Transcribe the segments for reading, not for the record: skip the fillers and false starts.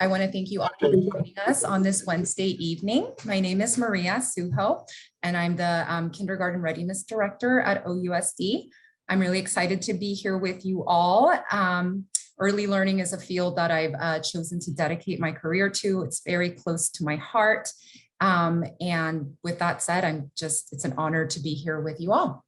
I want to thank you all for joining us on this Wednesday evening. My name is Maria Suho, and I'm the Kindergarten Readiness Director at OUSD. I'm really excited to be here with you all. Early learning is a field that I've chosen to dedicate my career to. It's very close to my heart. And with that said, it's an honor to be here with you all.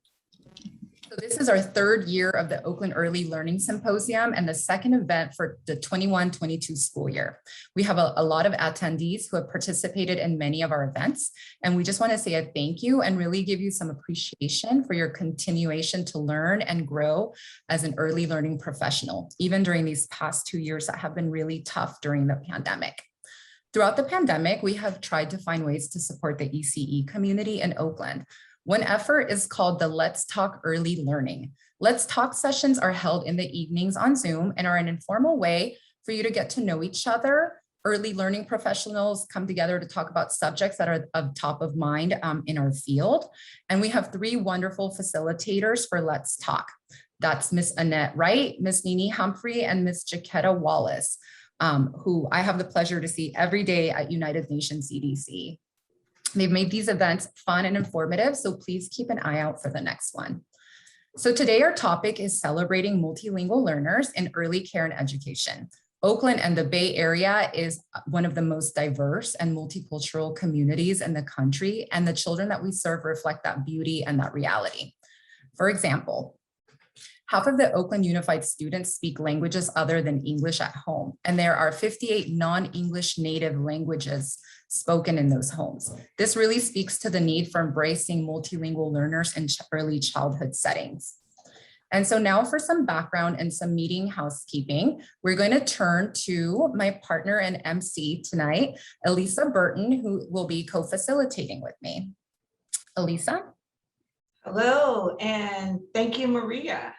So this is our third year of the Oakland Early Learning Symposium and the second event for the 21-22 school year. We have a lot of attendees who have participated in many of our events, and we just want to say a thank you and really give you some appreciation for your continuation to learn and grow as an early learning professional, even during these past 2 years that have been really tough during the pandemic. Throughout the pandemic, we have tried to find ways to support the ECE community in Oakland. One effort is called the Let's Talk Early Learning. Let's Talk sessions are held in the evenings on Zoom and are an informal way for you to get to know each other. Early learning professionals come together to talk about subjects that are of top of mind in our field. And we have 3 wonderful facilitators for Let's Talk. That's Miss Annette Wright, Miss Nini Humphrey, and Miss Jaquetta Wallace, who I have the pleasure to see every day at United Nations CDC. They've made these events fun and informative, so please keep an eye out for the next one. So today our topic is celebrating multilingual learners in early care and education. Oakland and the Bay Area is one of the most diverse and multicultural communities in the country, and the children that we serve reflect that beauty and that reality. For example, half of the Oakland Unified students speak languages other than English at home, and there are 58 non-English native languages spoken in those homes. This really speaks to the need for embracing multilingual learners in early childhood settings. And so now for some background and some meeting housekeeping, we're going to turn to my partner and MC tonight, Elisa Burton, who will be co-facilitating with me. Elisa? Hello, and thank you, Maria.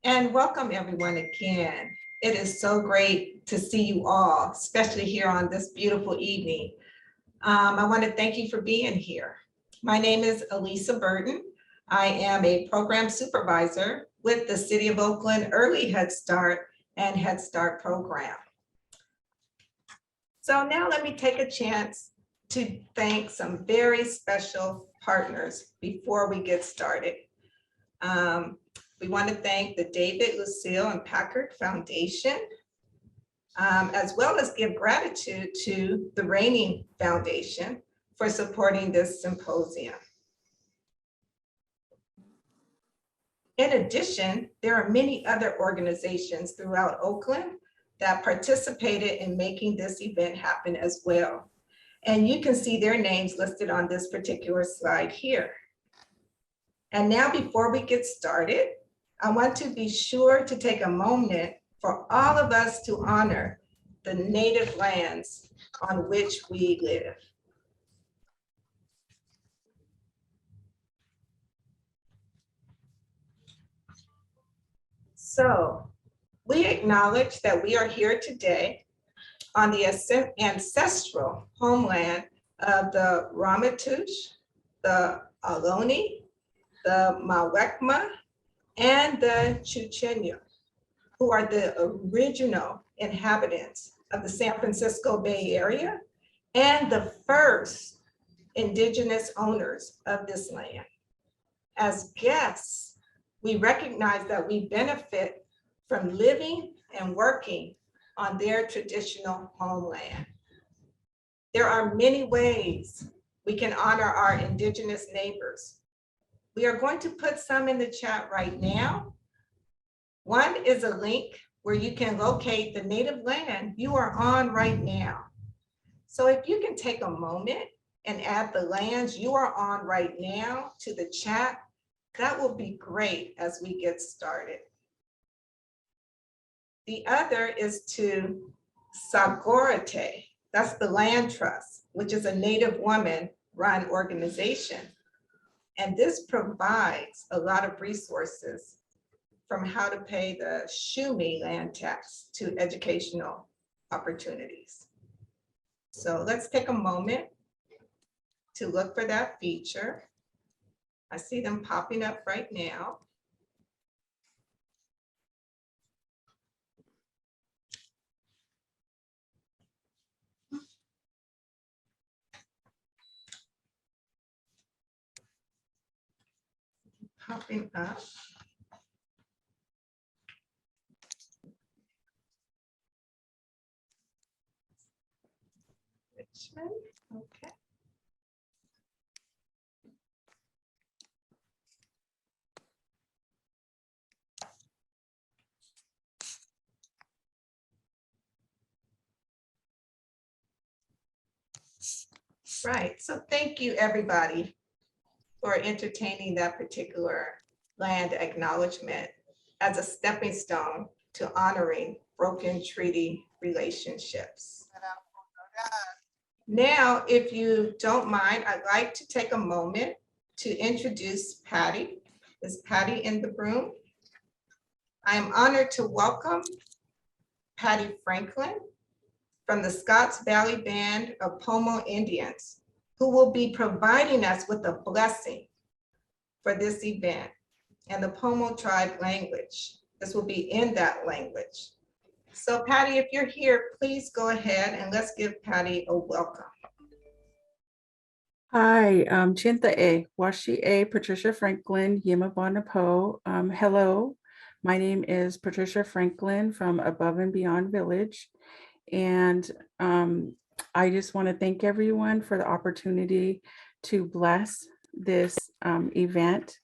And welcome everyone again. It is so great to see you all, especially here on this beautiful evening. I want to thank you for being here. My name is Elisa Burton. I am a program supervisor with the City of Oakland Early Head Start and Head Start program. So now let me take a chance to thank some very special partners before we get started. We want to thank the David, Lucille, and Packard Foundation, as well as give gratitude to the Rainey Foundation for supporting this symposium. In addition, there are many other organizations throughout Oakland that participated in making this event happen as well. And you can see their names listed on this particular slide here. And now before we get started, I want to be sure to take a moment for all of us to honor the native lands on which we live. So we acknowledge that we are here today on the ancestral homeland of the Ramaytush, the Ohlone, the Mawekma, and the Chochenyo, who are the original inhabitants of the San Francisco Bay Area and the first indigenous owners of this land. As guests, we recognize that we benefit from living and working on their traditional homeland. There are many ways we can honor our indigenous neighbors. We are going to put some in the chat right now. One is a link where you can locate the native land you are on right now. So if you can take a moment and add the lands you are on right now to the chat, that will be great as we get started. The other is to Sagorate, that's the Land Trust, which is a Native woman-run organization. And this provides a lot of resources from how to pay the Shumi land tax to educational opportunities. So let's take a moment to look for that feature. I see them popping up right now. popping up. Richmond, okay. Right, so thank you, everybody, for entertaining that particular land acknowledgement as a stepping stone to honoring broken treaty relationships. Now, if you don't mind, I'd like to take a moment to introduce Patty. Is Patty in the room? I am honored to welcome Patty Franklin from the Scotts Valley Band of Pomo Indians, who will be providing us with a blessing for this event and the Pomo tribe language. This will be in that language. So Patty, if you're here, please go ahead and let's give Patty a welcome. Hi, Chinta E, Washi E, Patricia Franklin, Yimabana Po. Hello, my name is Patricia Franklin from Above and Beyond Village. And I just want to thank everyone for the opportunity to bless this event.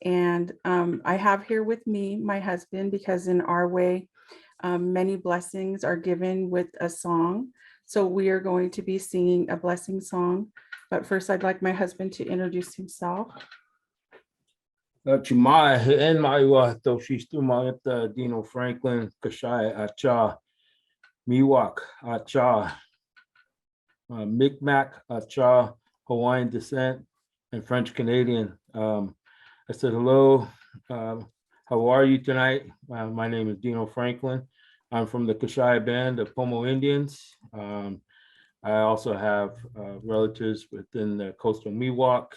And I have here with me my husband, because in our way, many blessings are given with a song. So we are going to be singing a blessing song. But first, I'd like my husband to introduce himself. Chimai and my to Dino Franklin, Kashai Acha, Miwok Acha, Micmac Acha, Hawaiian descent, and French Canadian. I said hello. How are you tonight? My name is Dino Franklin. I'm from the Kashai Band of Pomo Indians. I also have relatives within the coastal Miwok,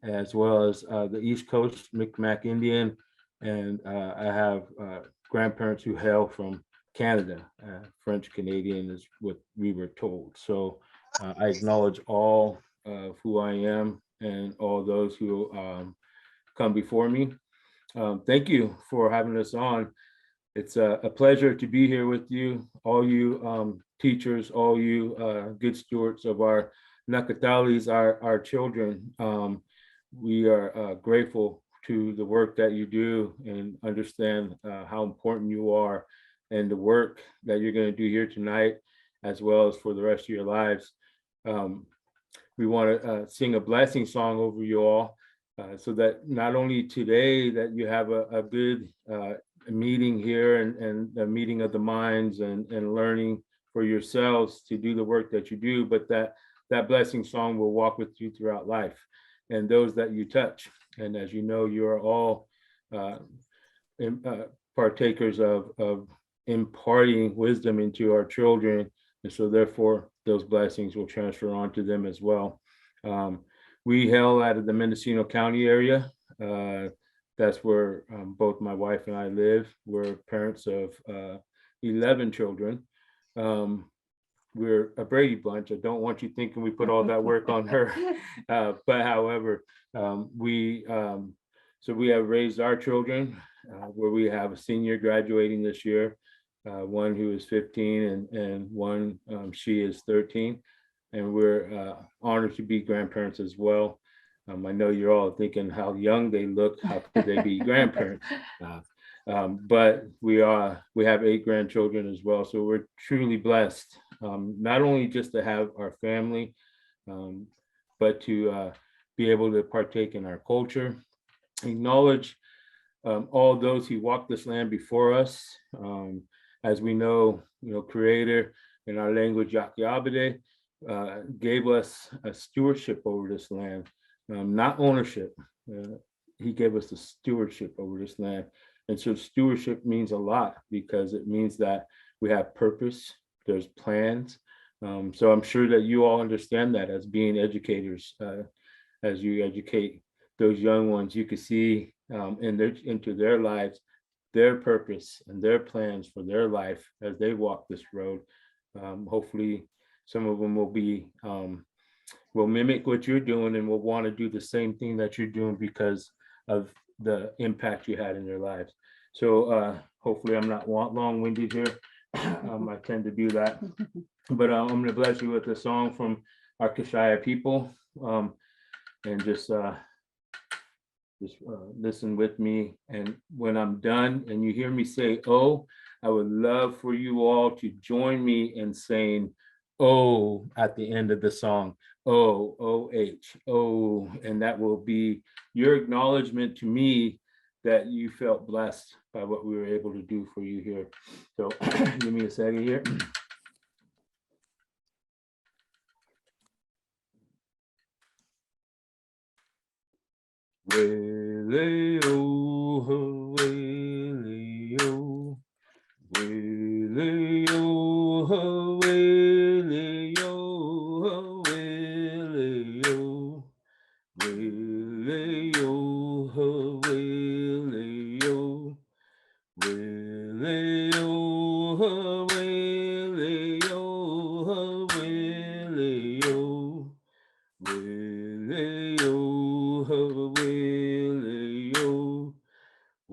as well as the East Coast Micmac Indian, and I have grandparents who hail from Canada. French Canadian is what we were told. So I acknowledge all of who I am and all those who come before me. Thank you for having us on. It's a pleasure to be here with you, all you teachers, all you good stewards of our Nakatalis, our children. We are grateful to the work that you do and understand how important you are and the work that you're going to do here tonight, as well as for the rest of your lives. We want to sing a blessing song over you all, so that not only today that you have a good meeting here and a meeting of the minds and learning for yourselves to do the work that you do, but that blessing song will walk with you throughout life and those that you touch. And as you know, you are all partakers of imparting wisdom into our children. And so therefore, those blessings will transfer on to them as well. We hail out of the Mendocino County area. That's where both my wife and I live. We're parents of 11 children. We're a Brady bunch. I don't want you thinking we put all that work on her. But however, we have raised our children where we have a senior graduating this year, one who is 15 and one, she is 13. And we're honored to be grandparents as well. I know you're all thinking how young they look, how could they be grandparents? But we have 8 grandchildren as well. So we're truly blessed, not only just to have our family, but to be able to partake in our culture, acknowledge all those who walked this land before us. As we know, Creator in our language, Yakyabade, gave us a stewardship over this land, not ownership. He gave us the stewardship over this land. And so stewardship means a lot because it means that we have purpose, there's plans. So I'm sure that you all understand that as being educators, as you educate those young ones, you can see into their lives, their purpose and their plans for their life as they walk this road. Hopefully some of them will mimic what you're doing and will want to do the same thing that you're doing because of the impact you had in their lives. So hopefully I'm not long-winded here. I tend to do that. But I'm going to bless you with a song from our Kashaya people, and just listen with me. And when I'm done and you hear me say "oh," I would love for you all to join me in saying "oh" at the end of the song. "Oh, O-H, oh," and that will be your acknowledgement to me that you felt blessed by what we were able to do for you here. So give me a second here. Wele-o, wele-o, wele-o, wele-o, wele-o, wele-o, wele-o, wele-o, wele-o, wele-o. Wele-o, wele-o, wele-o, wele-o, wele-o, wele-o, wele-o, wele-o,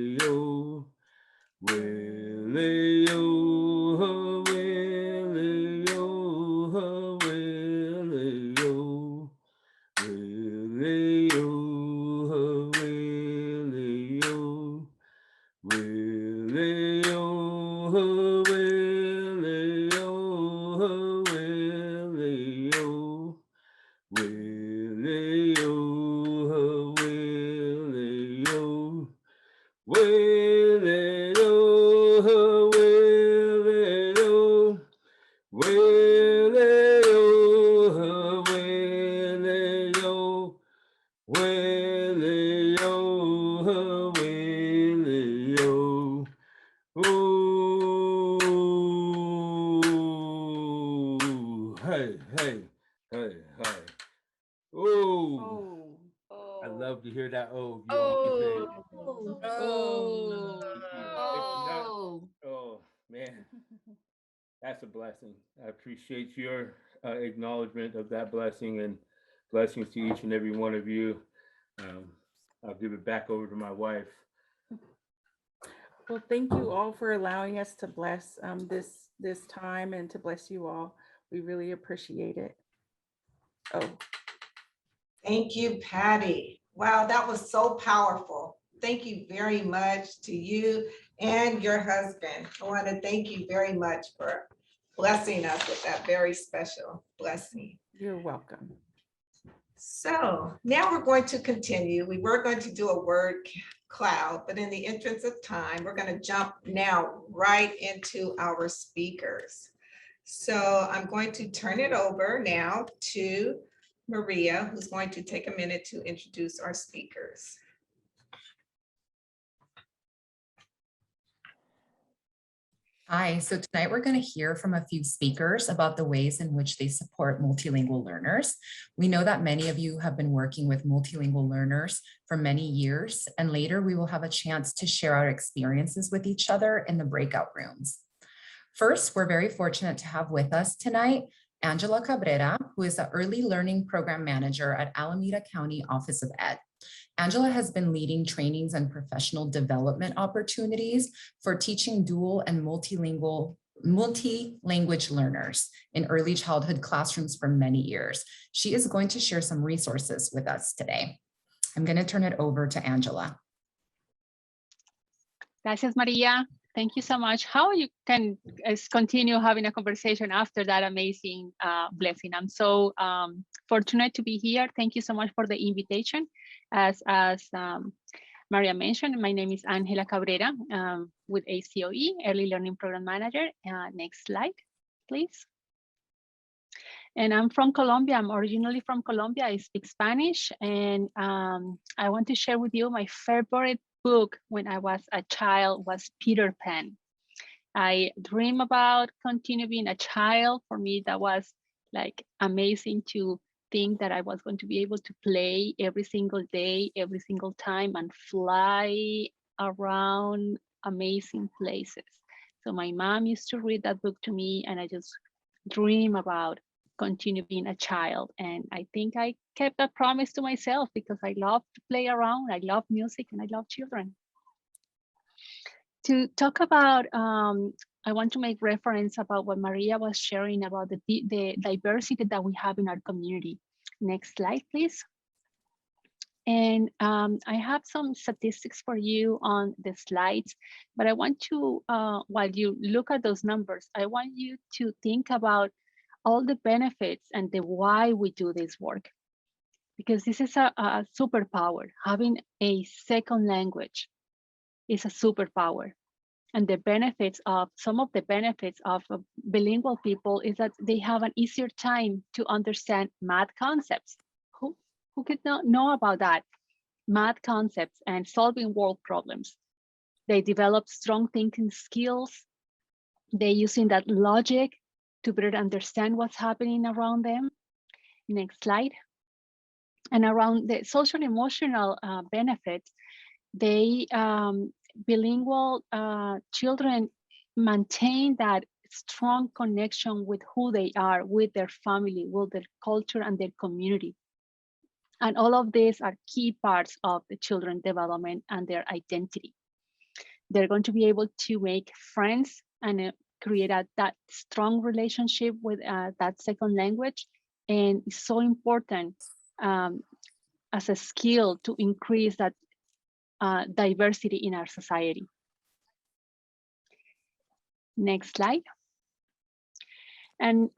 wele-o, wele-o. I love to hear that. Oh, you all can say it. Oh man, that's a blessing. I appreciate your acknowledgement of that blessing, and blessings to each and every one of you. I'll give it back over to my wife. Well, thank you all for allowing us to bless this time and to bless you all. We really appreciate it. Oh. Thank you, Patty. Wow, that was so powerful. Thank you very much to you and your husband. I want to thank you very much for blessing us with that very special blessing. You're welcome. So now we're going to continue. We were going to do a word cloud, but in the interest of time, we're going to jump now right into our speakers. So I'm going to turn it over now to Maria, who's going to take a minute to introduce our speakers. Hi, so tonight we're going to hear from a few speakers about the ways in which they support multilingual learners. We know that many of you have been working with multilingual learners for many years, and later we will have a chance to share our experiences with each other in the breakout rooms. First, we're very fortunate to have with us tonight Angela Cabrera, who is the Early Learning Program Manager at Alameda County Office of Ed. Angela has been leading trainings and professional development opportunities for teaching dual and multi-language learners in early childhood classrooms for many years. She is going to share some resources with us today. I'm going to turn it over to Angela. Gracias, Maria. Thank you so much. How you can continue having a conversation after that amazing blessing. I'm so fortunate to be here. Thank you so much for the invitation. As Maria mentioned, my name is Angela Cabrera with ACOE, Early Learning Program Manager. Next slide, please. And I'm from Colombia. I'm originally from Colombia. I speak Spanish, and I want to share with you my favorite book when I was a child was Peter Pan. I dream about continue being a child. For me, that was like amazing to think that I was going to be able to play every single day, every single time, and fly around amazing places. So my mom used to read that book to me, and I just dream about continue being a child. And I think I kept that promise to myself because I love to play around, I love music, and I love children. To talk about, I want to make reference about what Maria was sharing about the diversity that we have in our community. Next slide, please. And I have some statistics for you on the slides, but I want to, while you look at those numbers, I want you to think about all the benefits and the why we do this work. Because this is a superpower. Having a second language is a superpower. And the benefits of, some of the benefits of bilingual people is that they have an easier time to understand math concepts. Who could not know about that? Math concepts and solving world problems. They develop strong thinking skills. They're using that logic to better understand what's happening around them. Next slide. And around the social emotional benefits, they bilingual children maintain that strong connection with who they are, with their family, with their culture and their community. And all of these are key parts of the children's development and their identity. They're going to be able to make friends and create that strong relationship with that second language. And it's so important as a skill to increase that diversity in our society. Next slide. And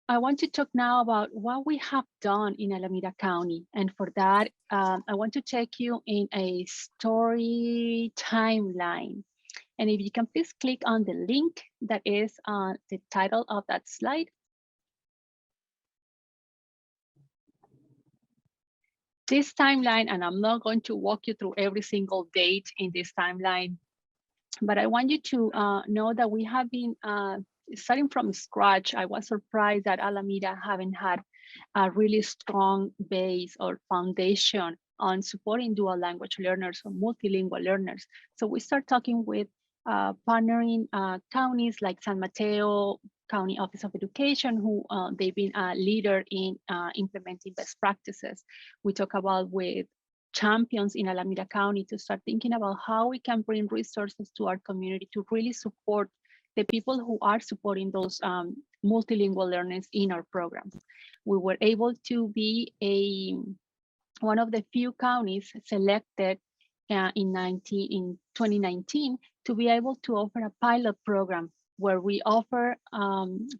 I want to talk now about what we have done in Alameda County. And for that, I want to take you in a story timeline. And if you can please click on the link that is on the title of that slide. This timeline, and I'm not going to walk you through every single date in this timeline, but I want you to know that we have been starting from scratch. I was surprised that Alameda haven't had a really strong base or foundation on supporting dual language learners or multilingual learners. So we start talking with partnering counties like San Mateo County Office of Education, who they've been a leader in implementing best practices. We talk about with champions in Alameda County to start thinking about how we can bring resources to our community to really support the people who are supporting those multilingual learners in our programs. We were able to be one of the few counties selected in 2019 to be able to offer a pilot program where we offer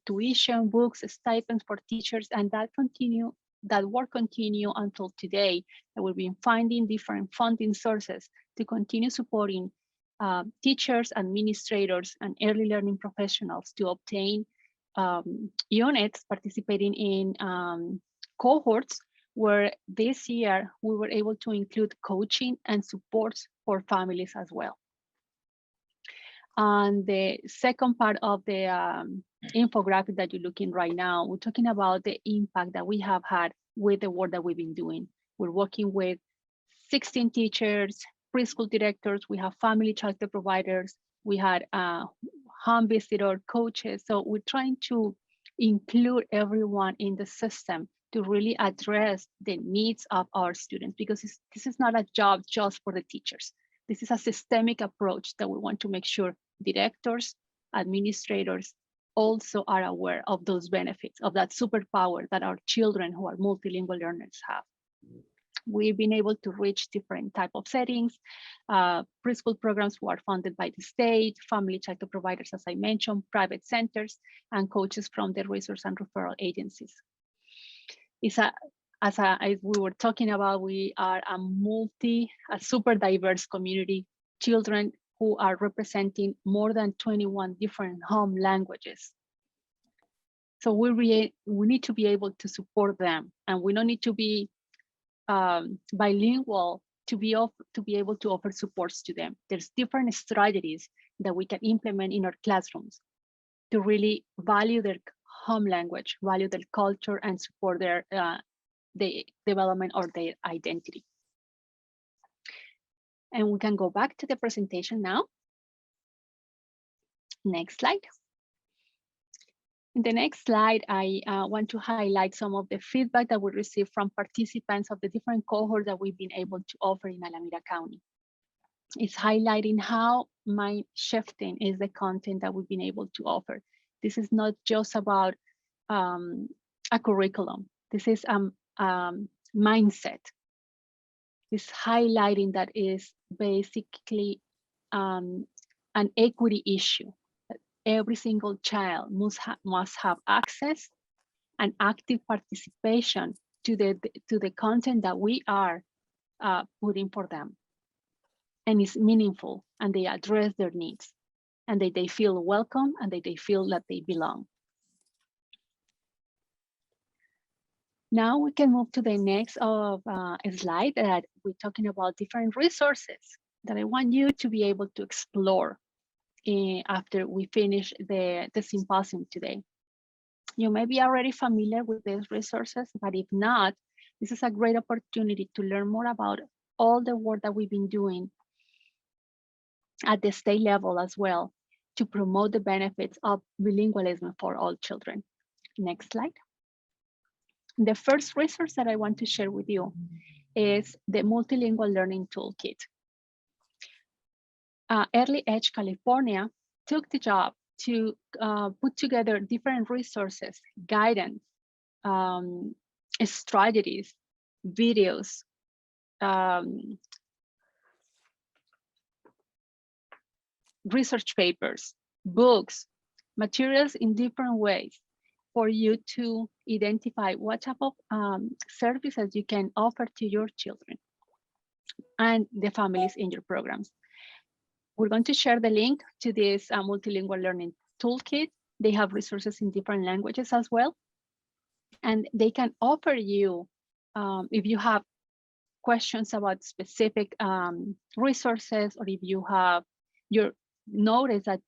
tuition, books, stipends for teachers, and that work continue until today. And we've been finding different funding sources to continue supporting teachers, administrators, and early learning professionals to obtain units participating in cohorts where this year we were able to include coaching and supports for families as well. And the second part of the infographic that you're looking right now, we're talking about the impact that we have had with the work that we've been doing. We're working with 16 teachers, preschool directors, we have family childcare providers, we had home visitor coaches. So we're trying to include everyone in the system to really address the needs of our students, because this is not a job just for the teachers. This is a systemic approach that we want to make sure directors, administrators also are aware of those benefits, of that superpower that our children who are multilingual learners have. We've been able to reach different type of settings, preschool programs who are funded by the state, family childcare providers, as I mentioned, private centers, and coaches from the resource and referral agencies. As we were talking about, we are a super diverse community, children who are representing more than 21 different home languages. So we need to be able to support them, and we don't need to be bilingual to be able to offer supports to them. There's different strategies that we can implement in our classrooms to really value their home language, value their culture, and support their the development of their identity. And we can go back to the presentation now. Next slide. In the next slide, I want to highlight some of the feedback that we received from participants of the different cohorts that we've been able to offer in Alameda County. It's highlighting how mind shifting is the content that we've been able to offer. This is not just about a curriculum. This is mindset. It's highlighting that is basically an equity issue. Every single child must have access and active participation to the content that we are putting for them. And it's meaningful, and they address their needs, and they feel welcome, and they feel that they belong. Now we can move to the next slide that we're talking about different resources that I want you to be able to explore after we finish the symposium today. You may be already familiar with these resources, but if not, this is a great opportunity to learn more about all the work that we've been doing at the state level as well to promote the benefits of bilingualism for all children. Next slide. The first resource that I want to share with you is the Multilingual Learning Toolkit. Early Edge California took the job to put together different resources, guidance, strategies, videos, research papers, books, materials in different ways for you to identify what type of services you can offer to your children and the families in your programs. We're going to share the link to this multilingual learning toolkit. They have resources in different languages as well. And they can offer you, if you have questions about specific resources, or if you have notice that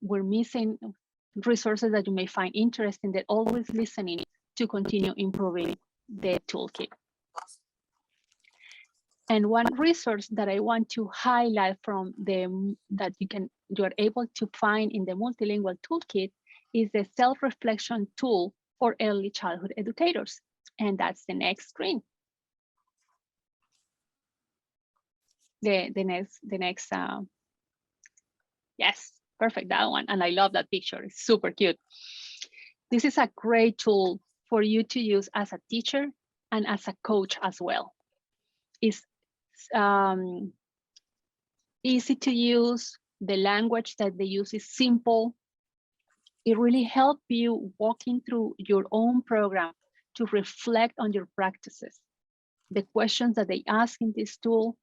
we're missing resources that you may find interesting, they're always listening to continue improving the toolkit. And one resource that I want to highlight from that you're able to find in the multilingual toolkit is the self-reflection tool for early childhood educators. And that's the next screen. The next yes, perfect, that one. And I love that picture, it's super cute. This is a great tool for you to use as a teacher and as a coach as well. It's easy to use. The language that they use is simple. It really helps you walking through your own program to reflect on your practices. The questions that they ask in this tool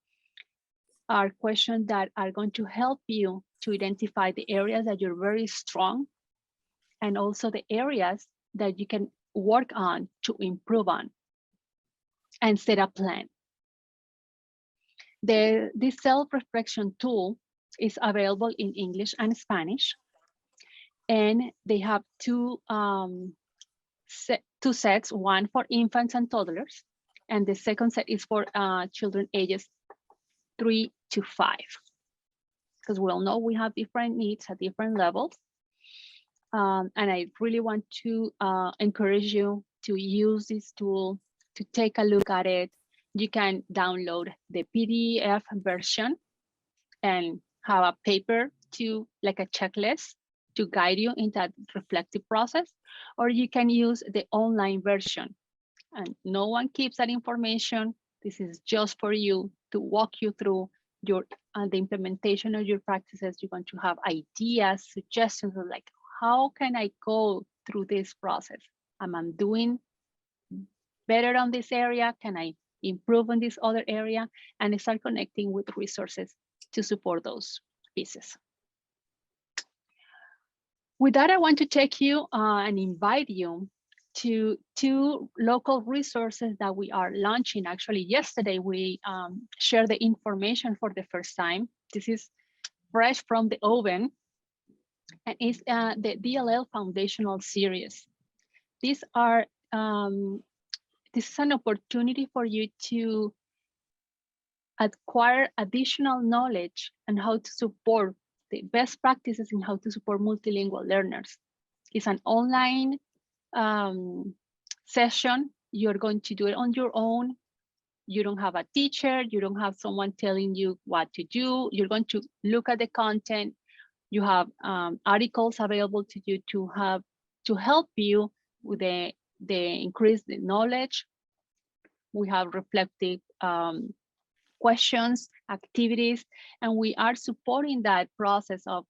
are questions that are going to help you to identify the areas that you're very strong, and also the areas that you can work on to improve on and set a plan. This self-reflection tool is available in English and Spanish, and they have two sets, one for infants and toddlers, and the second set is for children ages 3 to 5, because we all know we have different needs at different levels. And I really want to encourage you to use this tool, to take a look at it. You can download the PDF version and have a paper to, like a checklist, to guide you in that reflective process, or you can use the online version. And no one keeps that information. This is just for you to walk you through the implementation of your practices. You're going to have ideas, suggestions of like, how can I go through this process? Am I doing better on this area? Can I improve on this other area? And start connecting with resources to support those pieces. With that, I want to take you and invite you to 2 local resources that we are launching. Actually, yesterday we shared the information for the first time. This is fresh from the oven, and it's the DLL Foundational Series. these are, this is an opportunity for you to acquire additional knowledge on how to support the best practices in how to support multilingual learners. It's an online session. You're going to do it on your own. You don't have a teacher. You don't have someone telling you what to do. You're going to look at the content. You have articles available to you to help you with the increase the knowledge. We have reflective questions, activities, and we are supporting that process of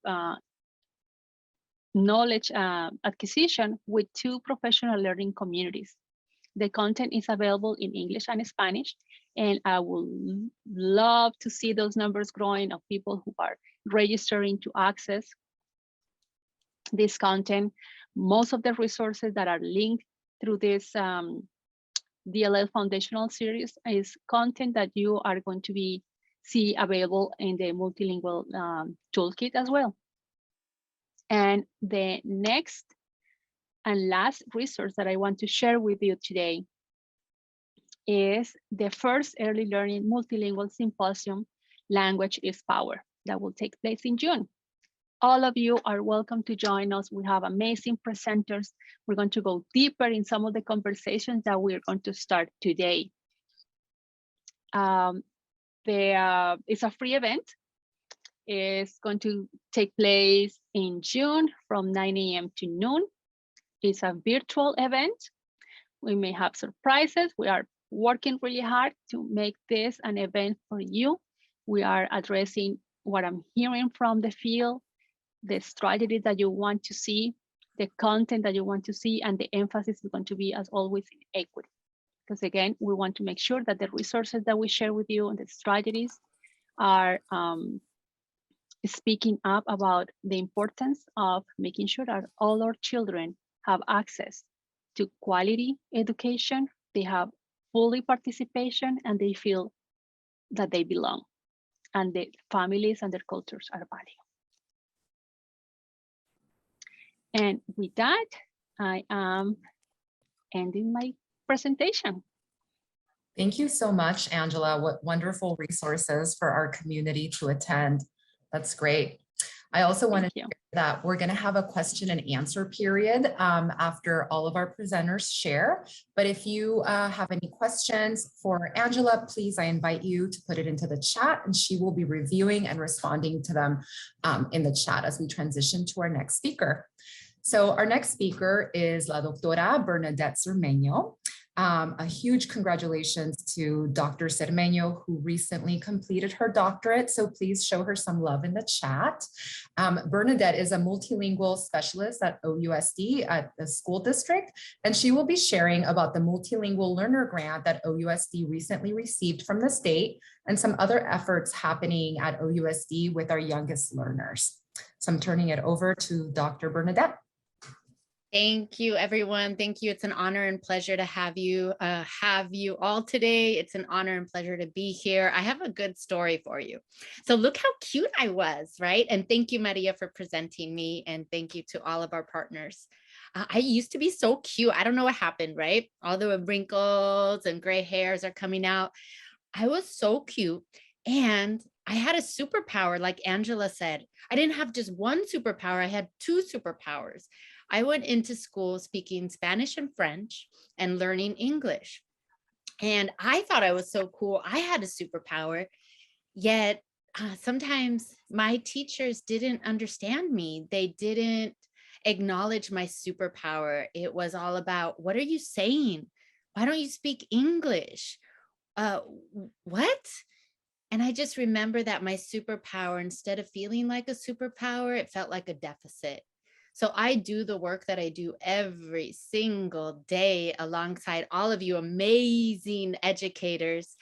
knowledge acquisition with 2 professional learning communities. The content is available in English and Spanish, and I would love to see those numbers growing of people who are registering to access this content. Most of the resources that are linked through this DLL Foundational Series is content that you are going to see available in the Multilingual Toolkit as well. And the next and last resource that I want to share with you today is the first Early Learning Multilingual Symposium, Language is Power, that will take place in June. All of you are welcome to join us. We have amazing presenters. We're going to go deeper in some of the conversations that we're going to start today. It's a free event. It's going to take place in June from 9 a.m. to noon. It's a virtual event. We may have surprises. We are working really hard to make this an event for you. We are addressing what I'm hearing from the field, the strategy that you want to see, the content that you want to see, and the emphasis is going to be, as always, in equity. Because again, we want to make sure that the resources that we share with you and the strategies are speaking up about the importance of making sure that all our children have access to quality education, they have fully participation, and they feel that they belong, and the families and their cultures are valued. And with that, I am ending my presentation. Thank you so much, Angela. What wonderful resources for our community to attend. That's great. I also wanted to share that we're going to have a question and answer period after all of our presenters share. But if you have any questions for Angela, please, I invite you to put it into the chat, and she will be reviewing and responding to them in the chat as we transition to our next speaker. So our next speaker is La Doctora Bernadette Cermeño. A huge congratulations to Dr. Cermeño, who recently completed her doctorate. So please show her some love in the chat. Bernadette is a multilingual specialist at OUSD at the school district, and she will be sharing about the Multilingual Learner Grant that OUSD recently received from the state and some other efforts happening at OUSD with our youngest learners. So I'm turning it over to Dr. Bernadette. Thank you, everyone. Thank you. It's an honor and pleasure to have you all today. It's an honor and pleasure to be here. I have a good story for you. So look how cute I was, right? And thank you, Maria, for presenting me. And thank you to all of our partners. I used to be so cute. I don't know what happened, right? All the wrinkles and gray hairs are coming out. I was so cute. And I had a superpower, like Angela said. I didn't have just one superpower. I had 2 superpowers. I went into school speaking Spanish and French and learning English. And I thought I was so cool. I had a superpower, yet sometimes my teachers didn't understand me. They didn't acknowledge my superpower. It was all about, what are you saying? Why don't you speak English? What? And I just remember that my superpower, instead of feeling like a superpower, it felt like a deficit. So I do the work that I do every single day alongside all of you amazing educators.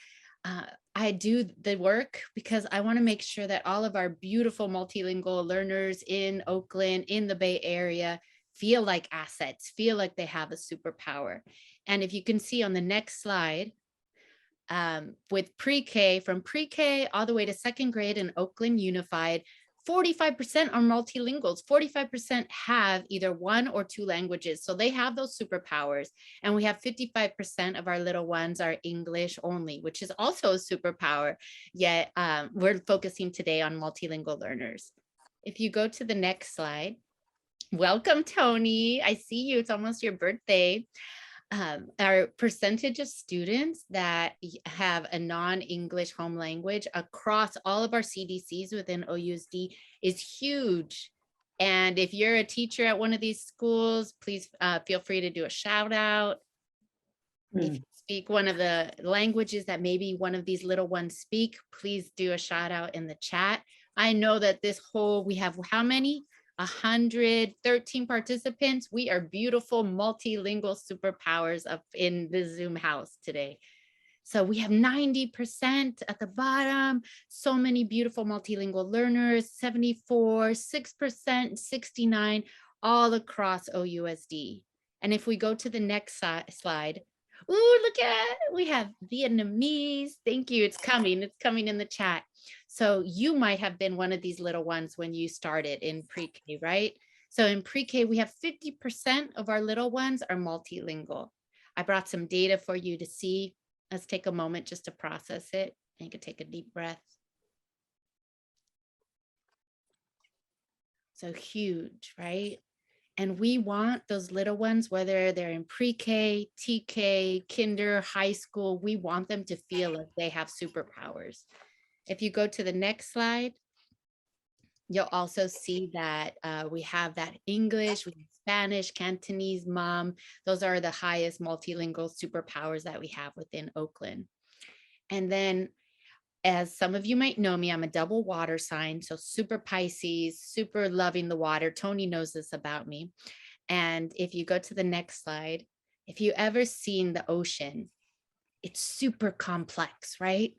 I do the work because I want to make sure that all of our beautiful multilingual learners in Oakland, in the Bay Area, feel like assets, feel like they have a superpower. And if you can see on the next slide, with pre-K, from pre-K all the way to 2nd grade in Oakland Unified, 45% are multilinguals. 45% have either one or two languages. So they have those superpowers. And we have 55% of our little ones are English only, which is also a superpower. Yet we're focusing today on multilingual learners. If you go to the next slide, welcome, Tony. I see you. It's almost your birthday. Our percentage of students that have a non-English home language across all of our CDCs within OUSD is huge. And if you're a teacher at one of these schools, please feel free to do a shout out. If you speak one of the languages that maybe one of these little ones speak, please do a shout out in the chat. I know that we have how many? 113 participants. We are beautiful multilingual superpowers up in the Zoom house today. So we have 90% at the bottom, so many beautiful multilingual learners, 74, 6%, 69, all across OUSD. And if we go to the next slide, ooh, look at, we have Vietnamese. Thank you, it's coming in the chat. So you might have been one of these little ones when you started in pre-K, right? So in pre-K, we have 50% of our little ones are multilingual. I brought some data for you to see. Let's take a moment just to process it. And you can take a deep breath. So huge, right? And we want those little ones, whether they're in pre-K, TK, kinder, high school, we want them to feel like they have superpowers. If you go to the next slide, you'll also see that we have that English, we have Spanish, Cantonese, Mom. Those are the highest multilingual superpowers that we have within Oakland. And then, as some of you might know me, I'm a double water sign, so super Pisces, super loving the water. Tony knows this about me. And if you go to the next slide, if you ever seen the ocean, it's super complex, right?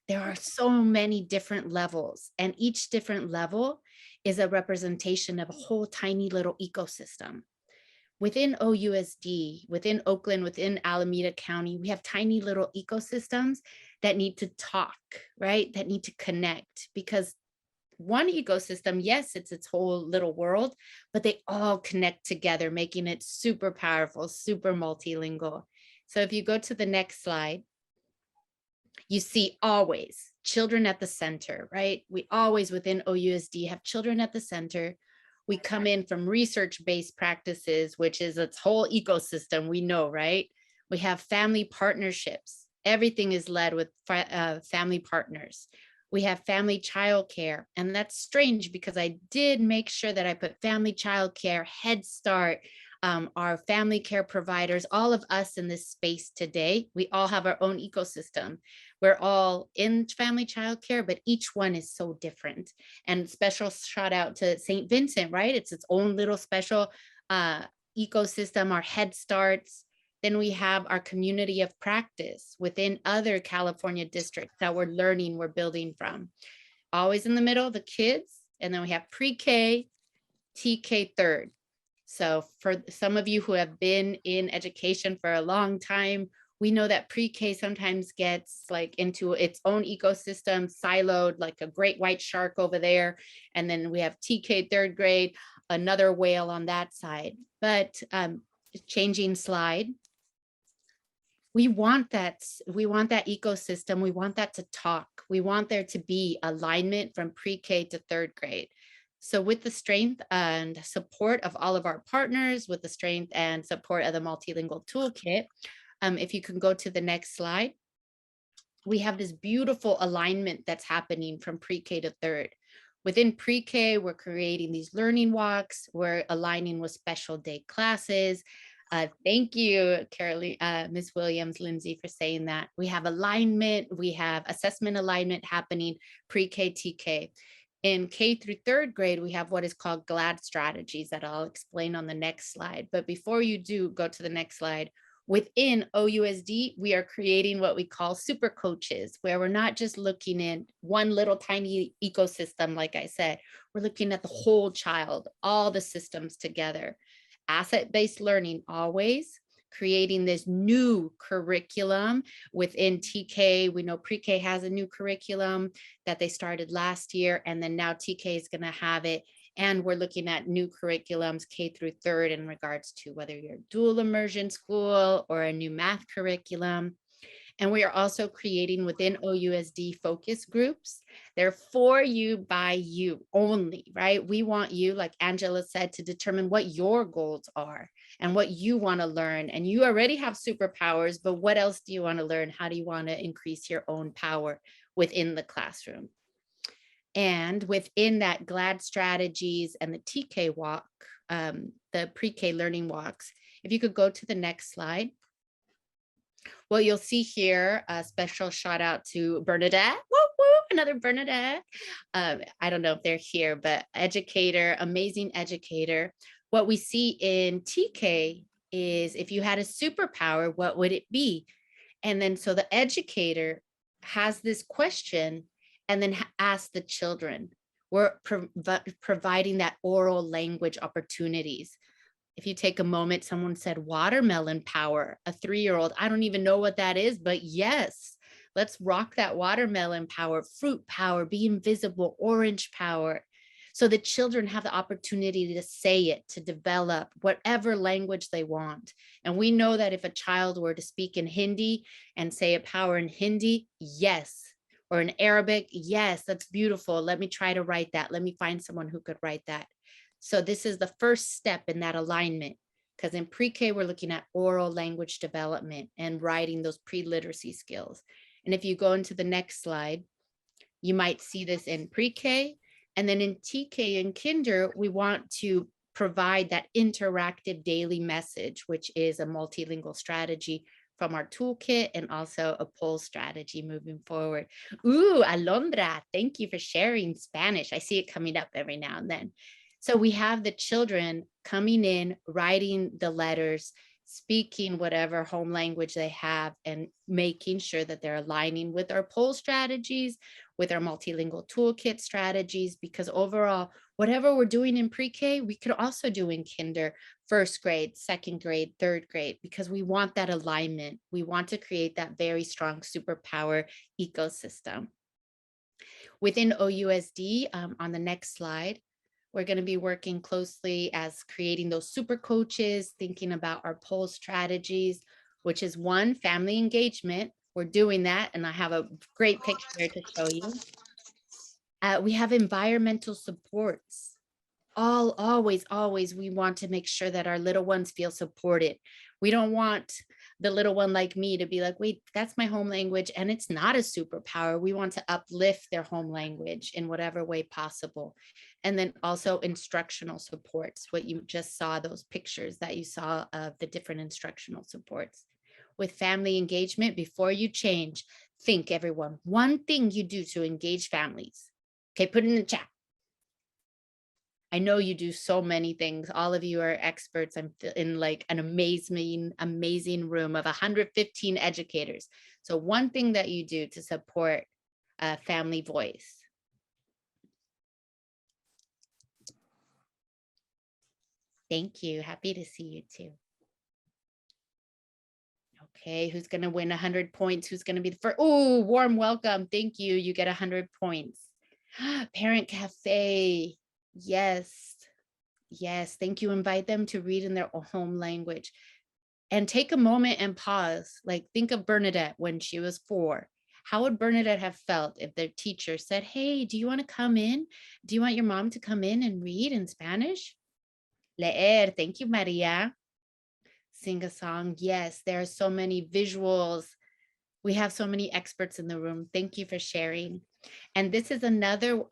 There are so many different levels, and each different level is a representation of a whole tiny little ecosystem. Within OUSD, within Oakland, within Alameda County, we have tiny little ecosystems that need to talk, right? That need to connect, because one ecosystem, yes, it's its whole little world, but they all connect together, making it super powerful, super multilingual. So if you go to the next slide, you see always children at the center, right? We always within OUSD have children at the center. We come in from research-based practices, which is its whole ecosystem, we know, right? We have family partnerships. Everything is led with family partners. We have family childcare, and that's strange because I did make sure that I put family childcare, Head Start, our family care providers, all of us in this space today, we all have our own ecosystem. We're all in family childcare, but each one is so different. And special shout out to St. Vincent, right? It's its own little special ecosystem, our Head Starts. Then we have our community of practice within other California districts that we're learning, we're building from. Always in the middle, the kids, and then we have pre-K, TK third. So for some of you who have been in education for a long time, we know that pre-K sometimes gets like into its own ecosystem, siloed like a great white shark over there. And then we have TK third grade, another whale on that side. But changing slide. We want that ecosystem. We want that to talk. We want there to be alignment from pre-K to third grade. So with the strength and support of all of our partners, with the strength and support of the Multilingual Toolkit, if you can go to the next slide, we have this beautiful alignment that's happening from pre-K to third. Within pre-K, we're creating these learning walks. We're aligning with special day classes. Thank you, Ms. Williams, Lindsay, for saying that. We have alignment. We have assessment alignment happening pre-K, TK. In K through third grade, we have what is called GLAD strategies that I'll explain on the next slide. But before you do go to the next slide, within OUSD, we are creating what we call super coaches, where we're not just looking at one little tiny ecosystem, like I said, we're looking at the whole child, all the systems together. Asset-based learning always, creating this new curriculum within TK. We know pre-K has a new curriculum that they started last year, and then now TK is going to have it. And we're looking at new curriculums K through 3rd in regards to whether you're dual immersion school or a new math curriculum. And we are also creating within OUSD focus groups. They're for you by you only, right? We want you, like Angela said, to determine what your goals are and what you want to learn. And you already have superpowers, but what else do you want to learn? How do you want to increase your own power within the classroom? And within that GLAD strategies and the TK walk, the pre-K learning walks, if you could go to the next slide. Well, you'll see here a special shout out to Bernadette. Woo, woo, another Bernadette. I don't know if they're here, but educator, amazing educator. What we see in TK is if you had a superpower, what would it be? And then so the educator has this question and then ask the children. We're providing that oral language opportunities. If you take a moment, someone said watermelon power, a 3-year-old. I don't even know what that is, but yes, let's rock that watermelon power, fruit power, be invisible, orange power. So the children have the opportunity to say it, to develop whatever language they want. And we know that if a child were to speak in Hindi and say a power in Hindi, yes. Or in Arabic, yes, that's beautiful. Let me try to write that. Let me find someone who could write that. So this is the first step in that alignment, because in pre-K, we're looking at oral language development and writing those pre-literacy skills. And if you go into the next slide, you might see this in pre-K. And then in TK and kinder, we want to provide that interactive daily message, which is a multilingual strategy from our toolkit and also a poll strategy moving forward. Ooh, Alondra, thank you for sharing Spanish. I see it coming up every now and then. So we have the children coming in, writing the letters, speaking whatever home language they have, and making sure that they're aligning with our poll strategies, with our multilingual toolkit strategies, because overall, whatever we're doing in pre-K, we could also do in kinder, 1st grade, 2nd grade, 3rd grade, because we want that alignment. We want to create that very strong superpower ecosystem. Within OUSD, on the next slide, we're going to be working closely as creating those super coaches, thinking about our poll strategies, which is 1, family engagement. We're doing that, and I have a great picture to show you. We have environmental supports. Always, we want to make sure that our little ones feel supported. We don't want the little one like me to be like, wait, that's my home language, and it's not a superpower. We want to uplift their home language in whatever way possible. And then also instructional supports, what you just saw, those pictures that you saw of the different instructional supports. With family engagement, before you change, think everyone, one thing you do to engage families. Okay, put it in the chat. I know you do so many things. All of you are experts. I'm in like an amazing room of 115 educators. So one thing that you do to support family voice. Thank you. Happy to see you too. Okay, who's going to win 100 points? Who's going to be the first? Oh, warm welcome. Thank you. You get 100 points. Parent Cafe. Yes. Thank you. Invite them to read in their home language. And take a moment and pause. Like, think of Bernadette when she was 4. How would Bernadette have felt if their teacher said, hey, do you want to come in? Do you want your mom to come in and read in Spanish? Leer. Thank you, Maria. Sing a song. Yes, there are so many visuals. We have so many experts in the room. Thank you for sharing. And this is another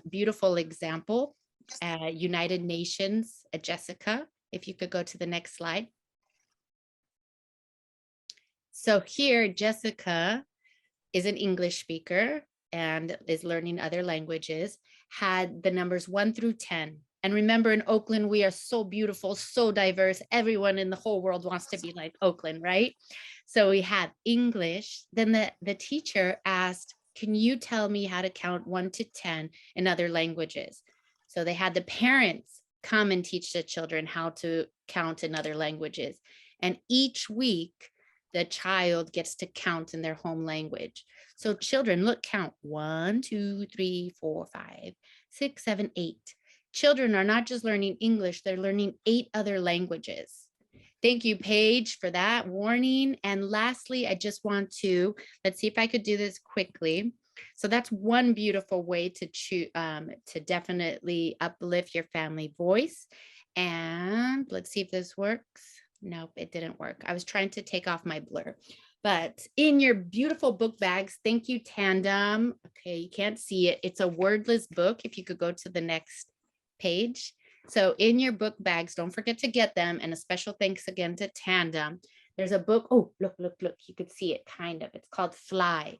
beautiful example. United Nations, Jessica, if you could go to the next slide. So here, Jessica is an English speaker and is learning other languages, had the numbers 1 through 10. And remember, in Oakland, we are so beautiful, so diverse. Everyone in the whole world wants to be like Oakland, right? So we have English. Then the teacher asked, can you tell me how to count 1 to 10 in other languages? So they had the parents come and teach the children how to count in other languages. And each week, the child gets to count in their home language. So children, look, count 1, 2, 3, 4, 5, 6, 7, 8. Children are not just learning English, they're learning 8 other languages. Thank you, Paige, for that warning. And lastly, I just want to, let's see if I could do this quickly. So that's one beautiful way to choose, to definitely uplift your family voice. And let's see if this works. Nope, it didn't work. I was trying to take off my blur. But in your beautiful book bags, thank you, Tandem. Okay, you can't see it. It's a wordless book. If you could go to the next page. So in your book bags, don't forget to get them. And a special thanks again to Tandem. There's a book. Oh, look, look, look. You could see it kind of. It's called Fly.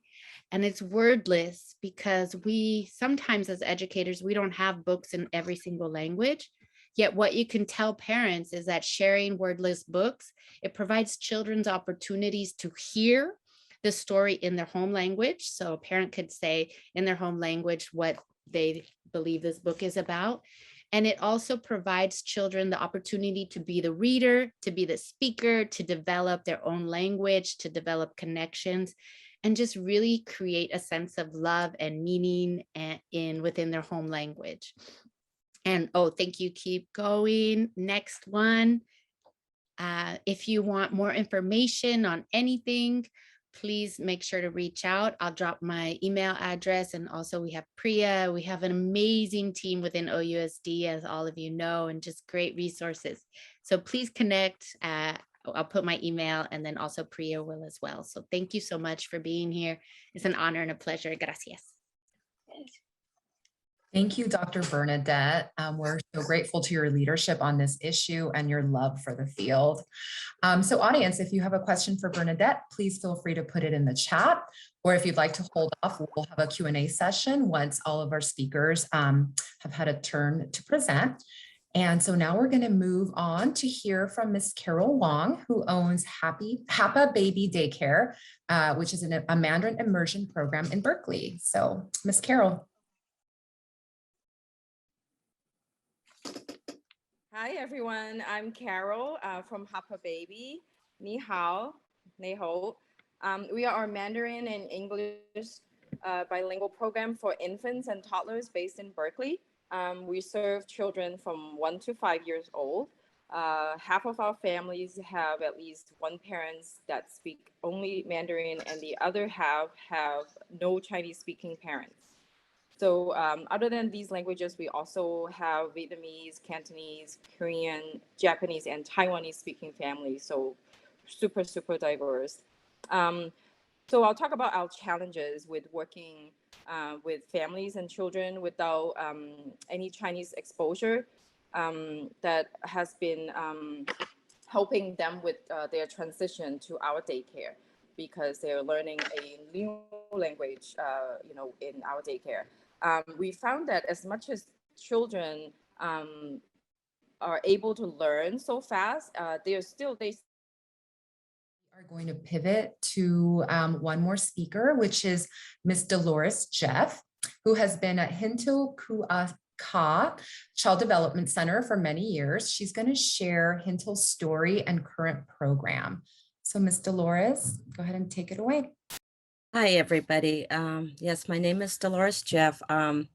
And it's wordless because we sometimes as educators, we don't have books in every single language. Yet what you can tell parents is that sharing wordless books, it provides children's opportunities to hear the story in their home language. So a parent could say in their home language what they believe this book is about. And it also provides children the opportunity to be the reader, to be the speaker, to develop their own language, to develop connections, and just really create a sense of love and meaning within their home language. And oh, thank you. Keep going. Next one. If you want more information on anything, please make sure to reach out. I'll drop my email address. And also we have Priya. We have an amazing team within OUSD, as all of you know, and just great resources. So please connect. I'll put my email, and then also Priya will as well. So thank you so much for being here. It's an honor and a pleasure. Gracias. Thank you, Dr. Bernadette. We're so grateful to your leadership on this issue and your love for the field. So audience, if you have a question for Bernadette, please feel free to put it in the chat, or if you'd like to hold off, we'll have a Q&A session once all of our speakers have had a turn to present. And so now we're going to move on to hear from Miss Carol Wong, who owns Hapa Baby Daycare, which is a Mandarin immersion program in Berkeley. So Miss Carol. Hi everyone, I'm Carol from Hapa Baby. Ni hao, ne ho. We are a Mandarin and English bilingual program for infants and toddlers based in Berkeley. We serve children from 1 to 5 years old. Half of our families have at least one parent that speak only Mandarin, and the other half have no Chinese speaking parents. So other than these languages, we also have Vietnamese, Cantonese, Korean, Japanese, and Taiwanese speaking families. So super, super diverse. So I'll talk about our challenges with working with families and children without any Chinese exposure that has been helping them with their transition to our daycare, because they're learning a new language, in our daycare. We found that as much as children are able to learn so fast, they are going to pivot to one more speaker, which is Miss Dolores Jeff, who has been at Hintel Child Development Center for many years. She's going to share Hintel's story and current program. So Miss Dolores, go ahead and take it away. Hi, everybody. Yes, my name is Dolores Jeff, and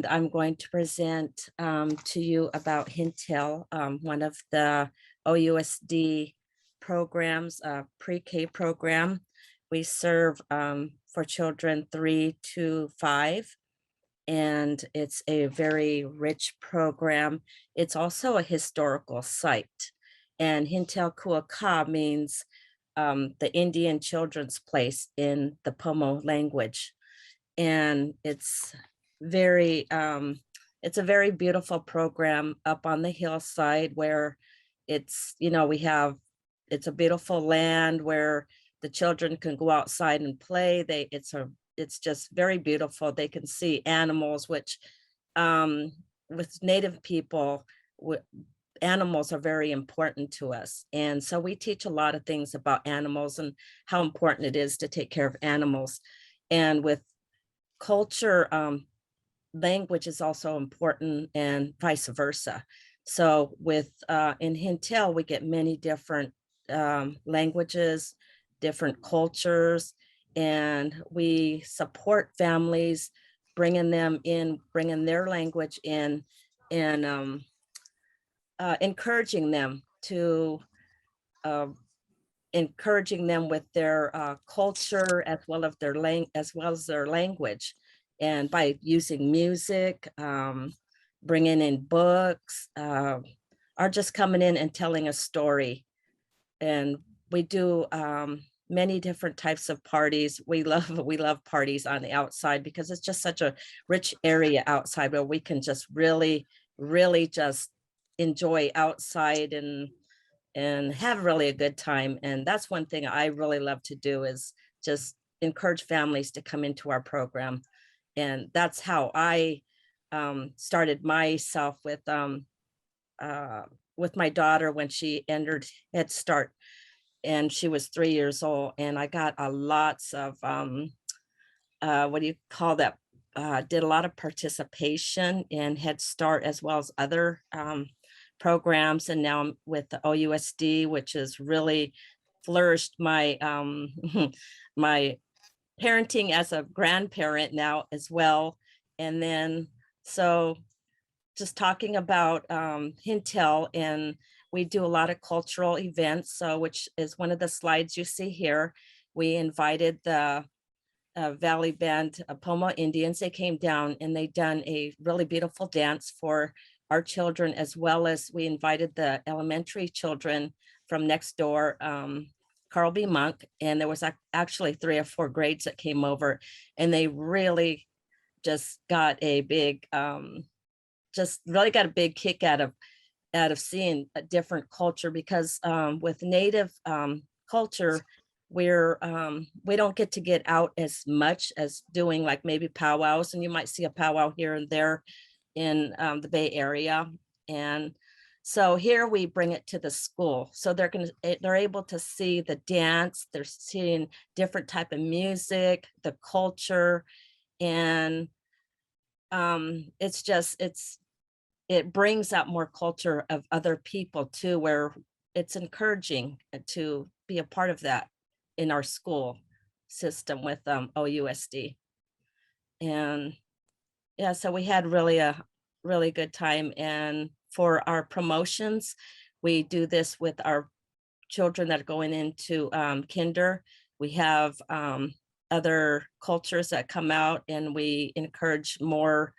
I'm going to present to you about Hintel, one of the OUSD programs, pre-K program. We serve for children 3 to 5, and it's a very rich program. It's also a historical site, and Hintel Kuaka means the Indian children's place in the Pomo language. And it's a very beautiful program up on the hillside where it's a beautiful land where the children can go outside and play. It's just very beautiful. They can see animals, which with Native people, animals are very important to us. And so we teach a lot of things about animals and how important it is to take care of animals. And with culture, language is also important, and vice versa. So with in Hintel, we get many different languages, different cultures, and we support families, bringing them in, bringing their language in, and encouraging them to uh, encouraging them with their culture as well as their language, and by using music, bringing in books, are just coming in and telling a story. And we do many different types of parties. We love parties on the outside because it's just such a rich area outside where we can just really just enjoy outside and have really a good time. And that's one thing I really love to do, is just encourage families to come into our program. And that's how I started myself with my daughter when she entered Head Start, and she was 3 years old. And I got a lots of what do you call that? Did a lot of participation in Head Start as well as other programs. And now I'm with the OUSD, which has really flourished my my parenting as a grandparent now as well. And then so just talking about Hintel, and we do a lot of cultural events, so which is one of the slides you see here. We invited the Valley Band Pomo Indians. They came down and they done a really beautiful dance for our children, as well as we invited the elementary children from next door, Carl B. Monk, and there was actually 3 or 4 grades that came over, and they really just got a big, just really got a big kick out of seeing a different culture, because with Native culture, we don't get out as much as doing like maybe powwows, and you might see a powwow here and there in the Bay Area. And so here we bring it to the school, so they're able to see the dance, they're seeing different type of music, the culture, and it brings out more culture of other people too, where it's encouraging to be a part of that in our school system with OUSD. And yeah, so we had a really good time. And for our promotions, we do this with our children that are going into kinder. We have other cultures that come out, and we encourage more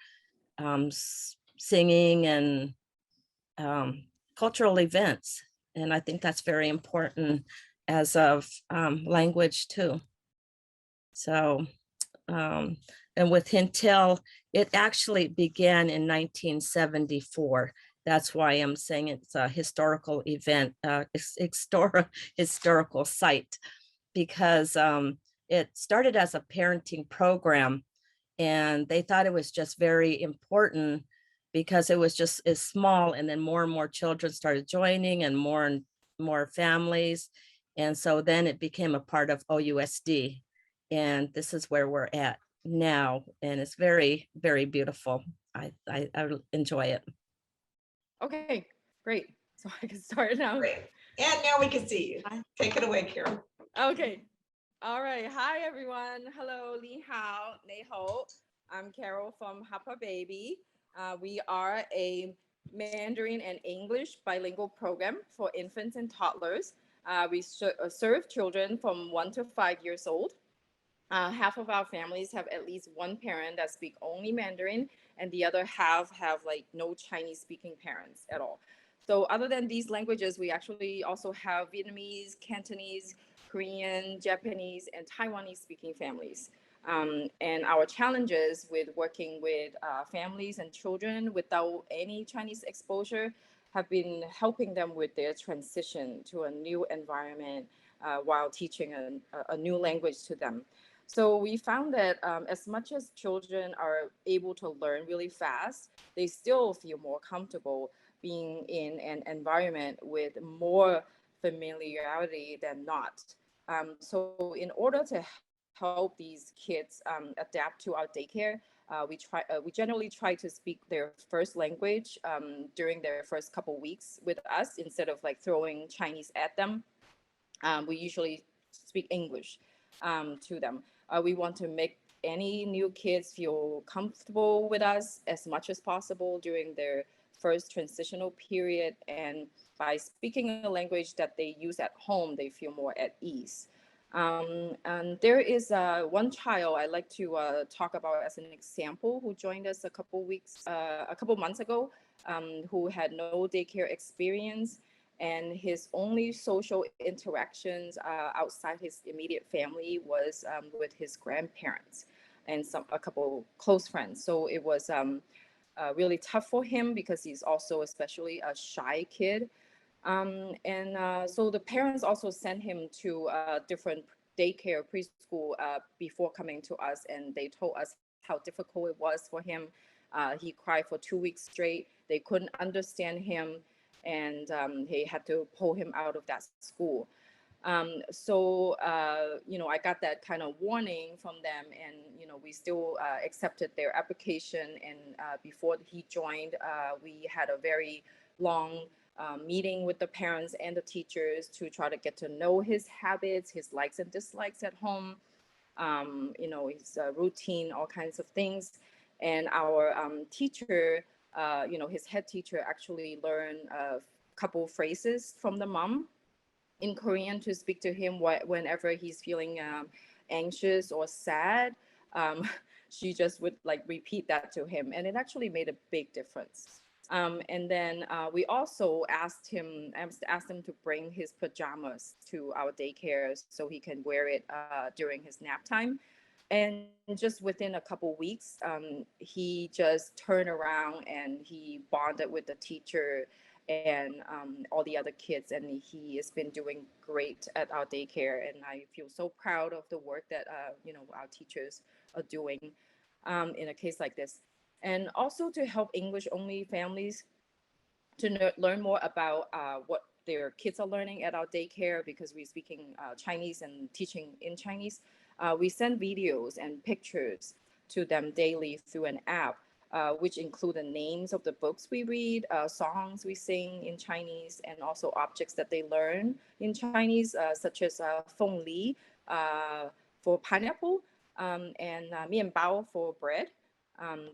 singing and cultural events. And I think that's very important as of language too. So, and with Hintel, it actually began in 1974. That's why I'm saying it's a historical event, historical site, because it started as a parenting program, and they thought it was just very important because it was just as small, and then more and more children started joining, and more families. And so then it became a part of OUSD, and this is where we're at now, and it's very, very beautiful. I enjoy it. Okay, great. So I can start now. Great. And now we can see you. Take it away, Carol. Okay. All right. Hi, everyone. Hello, Li Hao, Nei Ho. I'm Carol from Hapa Baby. We are a Mandarin and English bilingual program for infants and toddlers. We serve children from 1 to 5 years old. Half of our families have at least one parent that speak only Mandarin, and the other half have like no Chinese speaking parents at all. So other than these languages, we actually also have Vietnamese, Cantonese, Korean, Japanese, and Taiwanese speaking families. And our challenges with working with families and children without any Chinese exposure have been helping them with their transition to a new environment while teaching a new language to them. So we found that as much as children are able to learn really fast, they still feel more comfortable being in an environment with more familiarity than not. So in order to help these kids adapt to our daycare, We generally try to speak their first language during their first couple weeks with us instead of like throwing Chinese at them. We usually speak English to them. We want to make any new kids feel comfortable with us as much as possible during their first transitional period. And by speaking a language that they use at home, they feel more at ease. And there is one child I like to talk about as an example who joined us a couple months ago, who had no daycare experience, and his only social interactions outside his immediate family was with his grandparents and a couple close friends. So it was really tough for him because he's also especially a shy kid. So the parents also sent him to different daycare, preschool before coming to us, and they told us how difficult it was for him. He cried for 2 weeks straight. They couldn't understand him, and they had to pull him out of that school. I got that kind of warning from them, and we still accepted their application. And before he joined, we had a very long meeting with the parents and the teachers to try to get to know his habits, his likes and dislikes at home, his routine, all kinds of things. And our teacher, his head teacher actually learned a couple phrases from the mom in Korean to speak to him whenever he's feeling anxious or sad. She just would like repeat that to him, and it actually made a big difference. And then we also asked him to bring his pajamas to our daycare so he can wear it during his nap time. And just within a couple weeks, he just turned around and he bonded with the teacher and all the other kids, and he has been doing great at our daycare. And I feel so proud of the work that our teachers are doing in a case like this. And also to help English-only families to learn more about what their kids are learning at our daycare, because we're speaking Chinese and teaching in Chinese. We send videos and pictures to them daily through an app, which include the names of the books we read, songs we sing in Chinese, and also objects that they learn in Chinese, such as feng li for pineapple, and mian bao for bread.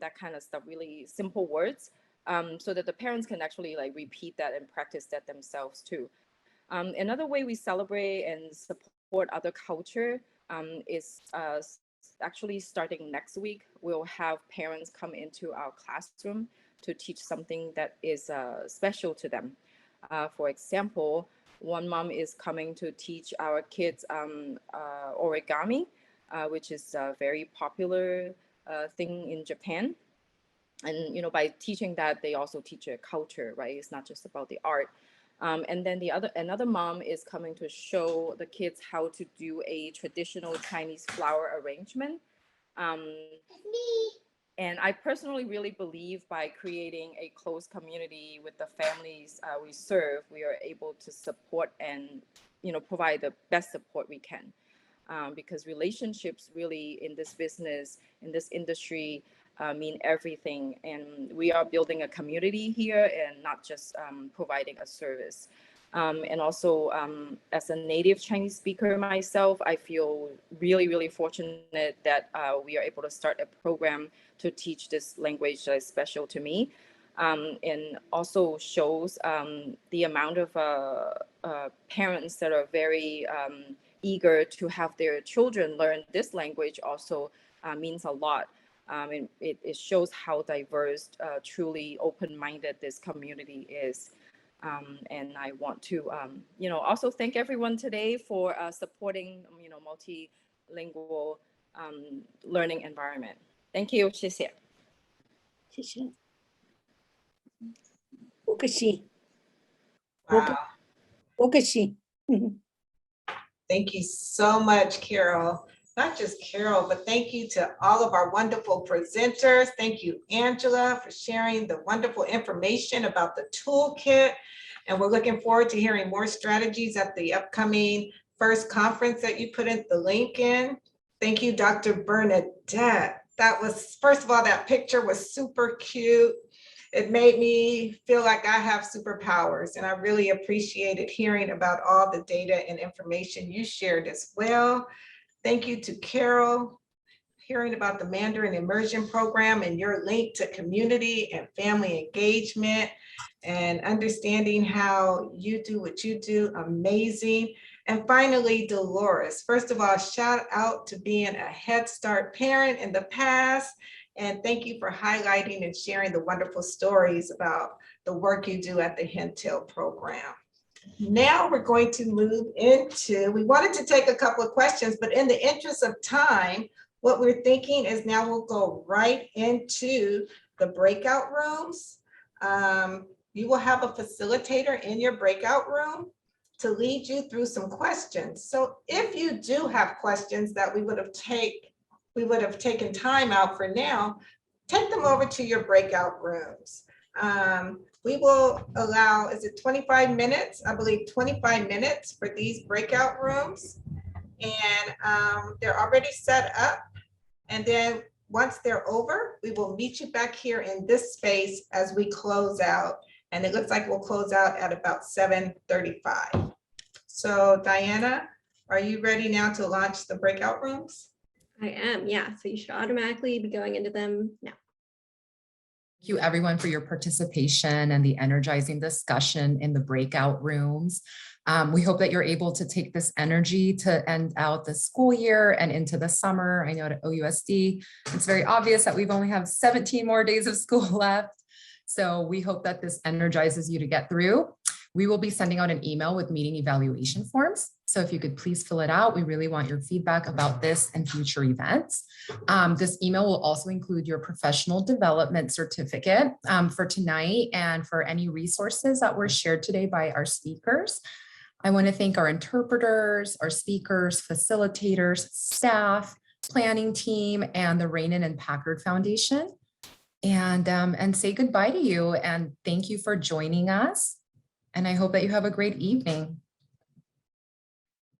That kind of stuff, really simple words, so that the parents can actually like repeat that and practice that themselves too. Another way we celebrate and support other culture is actually starting next week. We'll have parents come into our classroom to teach something that is special to them. For example, one mom is coming to teach our kids origami, which is a very popular thing in Japan. And by teaching that, they also teach a culture, right? It's not just about the art. And then another mom is coming to show the kids how to do a traditional Chinese flower arrangement. And I personally really believe by creating a close community with the families we serve, we are able to support and provide the best support we can. Because relationships really in this business, in this industry, mean everything. And we are building a community here and not just providing a service. And also, as a native Chinese speaker myself, I feel really, really fortunate that we are able to start a program to teach this language that is special to me. And also shows the amount of parents that are very eager to have their children learn this language also means a lot. And it shows how diverse, truly open-minded this community is. And I want to, also thank everyone today for supporting, multilingual learning environment. Thank you. 谢谢。谢谢。不客气， Wow. 不客气。 Thank you so much, Carol. Not just Carol, but thank you to all of our wonderful presenters. Thank you, Angela, for sharing the wonderful information about the toolkit. And we're looking forward to hearing more strategies at the upcoming first conference that you put in the link in. Thank you, Dr. Bernadette. That was, first of all, that picture was super cute. It made me feel like I have superpowers, and I really appreciated hearing about all the data and information you shared as well. Thank you to Carol, hearing about the Mandarin Immersion Program and your link to community and family engagement and understanding how you do what you do, amazing. And finally, Dolores, first of all, shout out to being a Head Start parent in the past. And thank you for highlighting and sharing the wonderful stories about the work you do at the Hintel program. Now we're going to move into, we wanted to take a couple of questions, but in the interest of time, what we're thinking is now we'll go right into the breakout rooms. You will have a facilitator in your breakout room to lead you through some questions. So if you do have questions that we would have taken time out for now, take them over to your breakout rooms. We will allow, is it 25 minutes? I believe 25 minutes for these breakout rooms. And they're already set up. And then once they're over, we will meet you back here in this space as we close out. And it looks like we'll close out at about 7:35. So Diana, are you ready now to launch the breakout rooms? I am, yeah. So you should automatically be going into them now. Thank you everyone for your participation and the energizing discussion in the breakout rooms. We hope that you're able to take this energy to end out the school year and into the summer. I know at OUSD, it's very obvious that we've only have 17 more days of school left. So we hope that this energizes you to get through. We will be sending out an email with meeting evaluation forms. So if you could please fill it out, we really want your feedback about this and future events. This email will also include your professional development certificate for tonight and for any resources that were shared today by our speakers. I want to thank our interpreters, our speakers, facilitators, staff, planning team, and the Rainin and Packard Foundation. And say goodbye to you and thank you for joining us. And I hope that you have a great evening.